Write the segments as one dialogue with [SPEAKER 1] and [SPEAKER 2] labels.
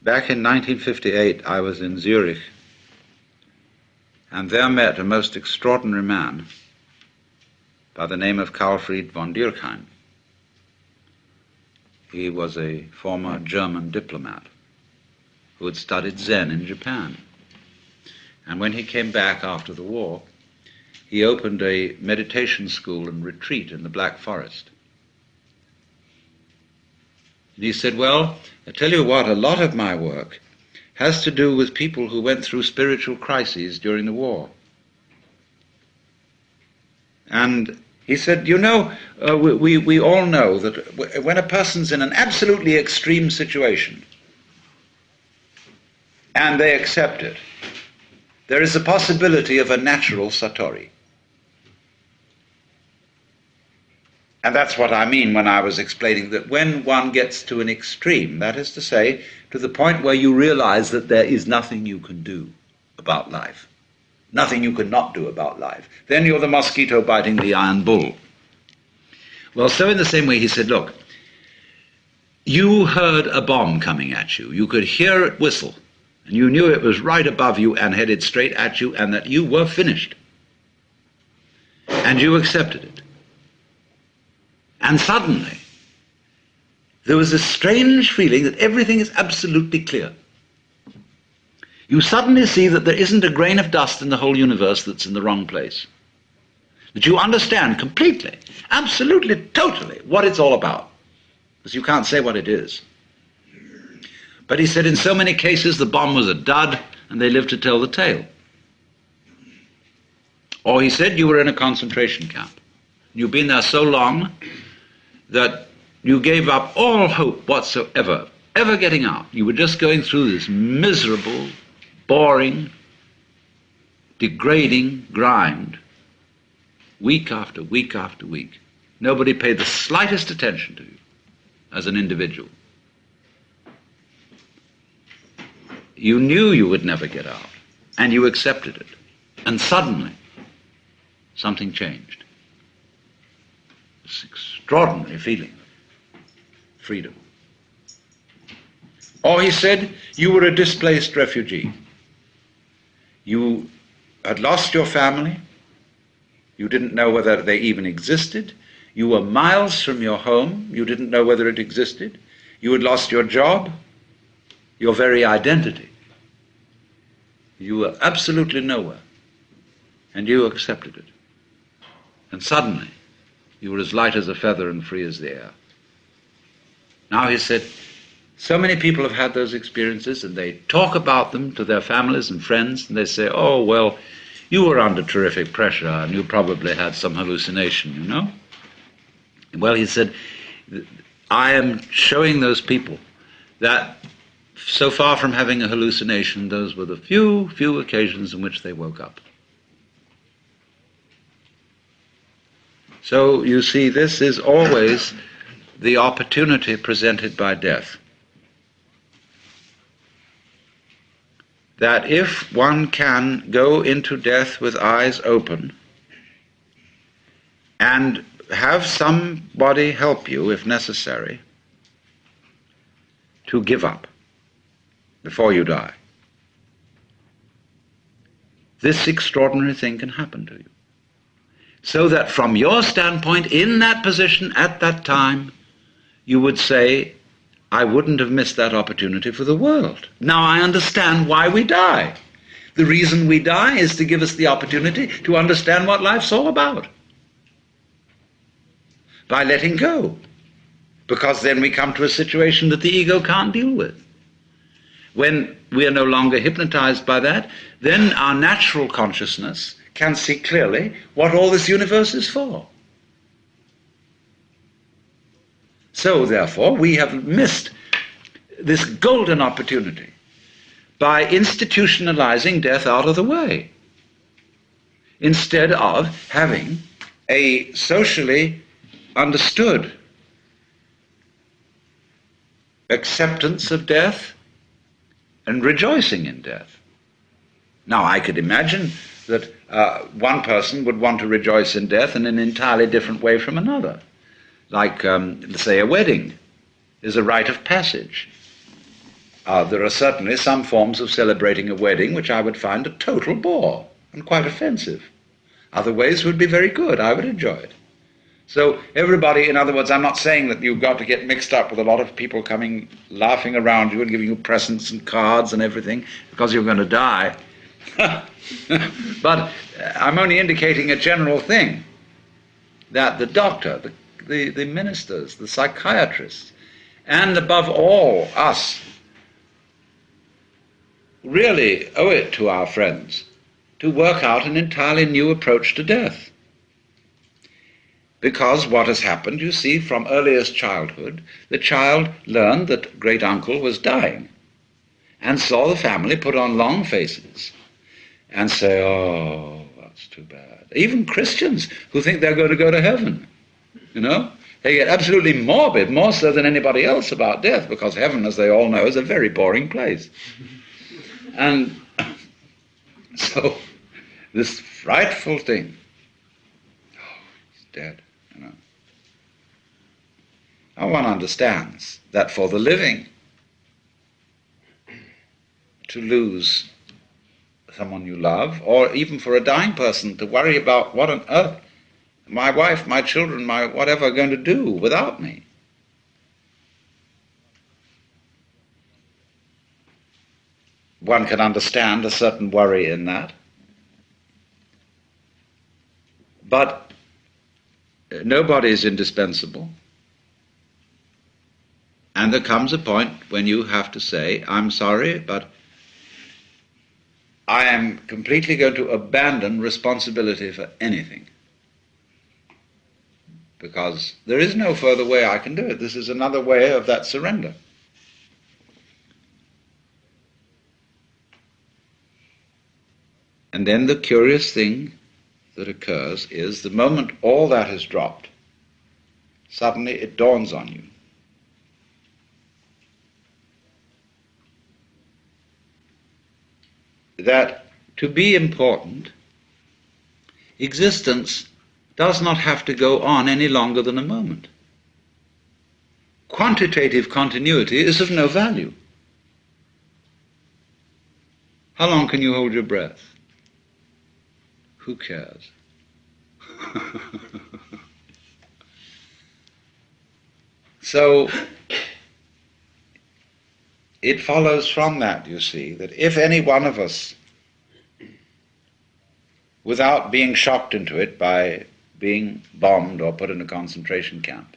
[SPEAKER 1] Back in 1958, I was in Zurich, and there met a most extraordinary man by the name of Karlfried von Dürkheim. He was a former German diplomat who had studied Zen in Japan. And when he came back after the war, he opened a meditation school and retreat in the Black Forest. And he said, well, I tell you what, a lot of my work has to do with people who went through spiritual crises during the war. And he said, you know, we all know that when a person's in an absolutely extreme situation and they accept it, there is a possibility of a natural Satori. And that's what I mean when I was explaining that when one gets to an extreme, that is to say, to the point where you realize that there is nothing you can do about life, nothing you can not do about life, then you're the mosquito biting the iron bull. Well, so in the same way he said, look, you heard a bomb coming at you. You could hear it whistle, and you knew it was right above you and headed straight at you and that you were finished. And you accepted it. And suddenly, there was this strange feeling that everything is absolutely clear. You suddenly see that there isn't a grain of dust in the whole universe that's in the wrong place. That you understand completely, absolutely, totally what it's all about. Because you can't say what it is. But he said in so many cases the bomb was a dud and they lived to tell the tale. Or he said you were in a concentration camp. You've been there so long that you gave up all hope whatsoever, ever getting out. You were just going through this miserable, boring, degrading grind, week after week after week. Nobody paid the slightest attention to you as an individual. You knew you would never get out, and you accepted it. And suddenly, something changed. This extraordinary feeling of freedom. Or he said, you were a displaced refugee. You had lost your family. You didn't know whether they even existed. You were miles from your home. You didn't know whether it existed. You had lost your job, your very identity. You were absolutely nowhere. And you accepted it. And suddenly, you were as light as a feather and free as the air. Now he said, so many people have had those experiences and they talk about them to their families and friends and they say, oh, well, you were under terrific pressure and you probably had some hallucination, you know? Well, he said, I am showing those people that so far from having a hallucination, those were the few occasions in which they woke up. So you see, this is always the opportunity presented by death. That if one can go into death with eyes open and have somebody help you, if necessary, to give up before you die, this extraordinary thing can happen to you. So that from your standpoint, in that position, at that time, you would say, I wouldn't have missed that opportunity for the world. Now I understand why we die. The reason we die is to give us the opportunity to understand what life's all about. By letting go. Because then we come to a situation that the ego can't deal with. When we are no longer hypnotized by that, then our natural consciousness can see clearly what all this universe is for. So, therefore, we have missed this golden opportunity by institutionalizing death out of the way, instead of having a socially understood acceptance of death and rejoicing in death. Now, I could imagine that one person would want to rejoice in death in an entirely different way from another. Like, say, a wedding is a rite of passage. There are certainly some forms of celebrating a wedding which I would find a total bore and quite offensive. Other ways would be very good. I would enjoy it. So everybody, in other words, I'm not saying that you've got to get mixed up with a lot of people coming, laughing around you and giving you presents and cards and everything because you're going to die. But I'm only indicating a general thing, that the doctor, the ministers, the psychiatrists, and above all us, really owe it to our friends to work out an entirely new approach to death. Because what has happened, you see, from earliest childhood, the child learned that great uncle was dying and saw the family put on long faces and say, oh, that's too bad. Even Christians who think they're going to go to heaven, you know, they get absolutely morbid, more so than anybody else, about death, because heaven, as they all know, is a very boring place. And so this frightful thing, oh, he's dead, you know. Now one understands that for the living, to lose someone you love, or even for a dying person to worry about what on earth my wife, my children, my whatever are going to do without me. One can understand a certain worry in that. But nobody is indispensable. And there comes a point when you have to say, I'm sorry, but I am completely going to abandon responsibility for anything. Because there is no further way I can do it. This is another way of that surrender. And then the curious thing that occurs is the moment all that is dropped, suddenly it dawns on you that to be important, existence does not have to go on any longer than a moment. Quantitative continuity is of no value. How long can you hold your breath? Who cares? So it follows from that, you see, that if any one of us, without being shocked into it by being bombed or put in a concentration camp,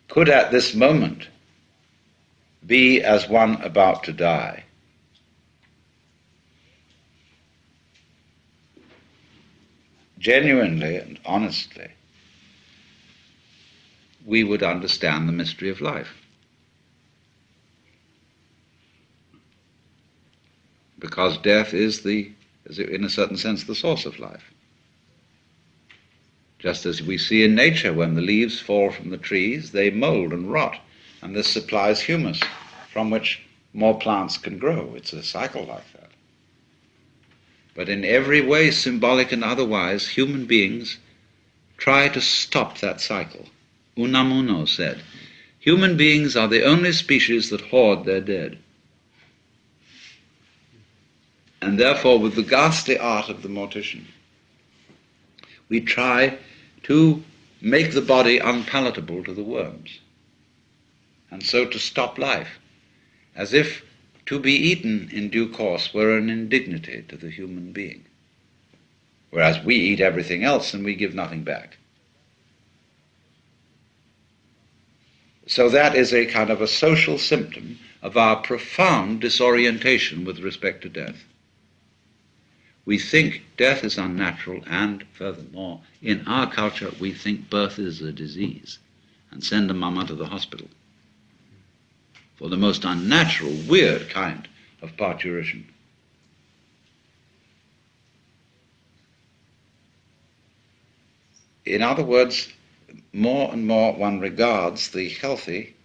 [SPEAKER 1] could at this moment be as one about to die, genuinely and honestly, we would understand the mystery of life. Because death is in a certain sense, the source of life. Just as we see in nature, when the leaves fall from the trees, they mold and rot, and this supplies humus from which more plants can grow. It's a cycle like that. But in every way, symbolic and otherwise, human beings try to stop that cycle. Unamuno said, human beings are the only species that hoard their dead. And therefore, with the ghastly art of the mortician, we try to make the body unpalatable to the worms, and so to stop life, as if to be eaten in due course were an indignity to the human being, whereas we eat everything else and we give nothing back. So that is a kind of a social symptom of our profound disorientation with respect to death. We think death is unnatural, and furthermore, in our culture, we think birth is a disease and send a mama to the hospital for the most unnatural, weird kind of parturition. In other words, more and more one regards the healthy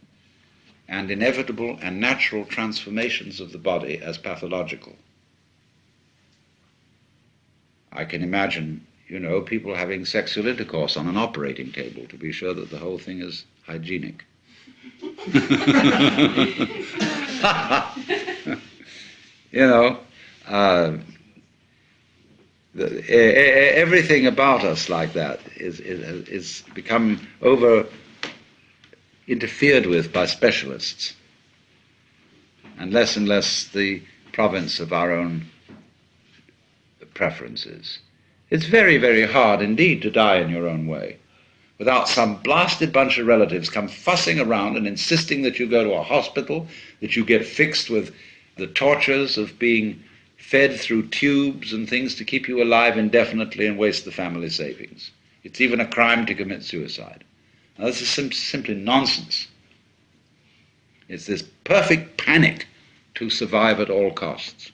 [SPEAKER 1] and inevitable and natural transformations of the body as pathological. I can imagine, people having sexual intercourse on an operating table to be sure that the whole thing is hygienic. You know, everything about us like that is become over interfered with by specialists, and less the province of our own preferences. It's very, very hard indeed to die in your own way without some blasted bunch of relatives come fussing around and insisting that you go to a hospital, that you get fixed with the tortures of being fed through tubes and things to keep you alive indefinitely and waste the family savings. It's even a crime to commit suicide. Now, this is simply nonsense. It's this perfect panic to survive at all costs.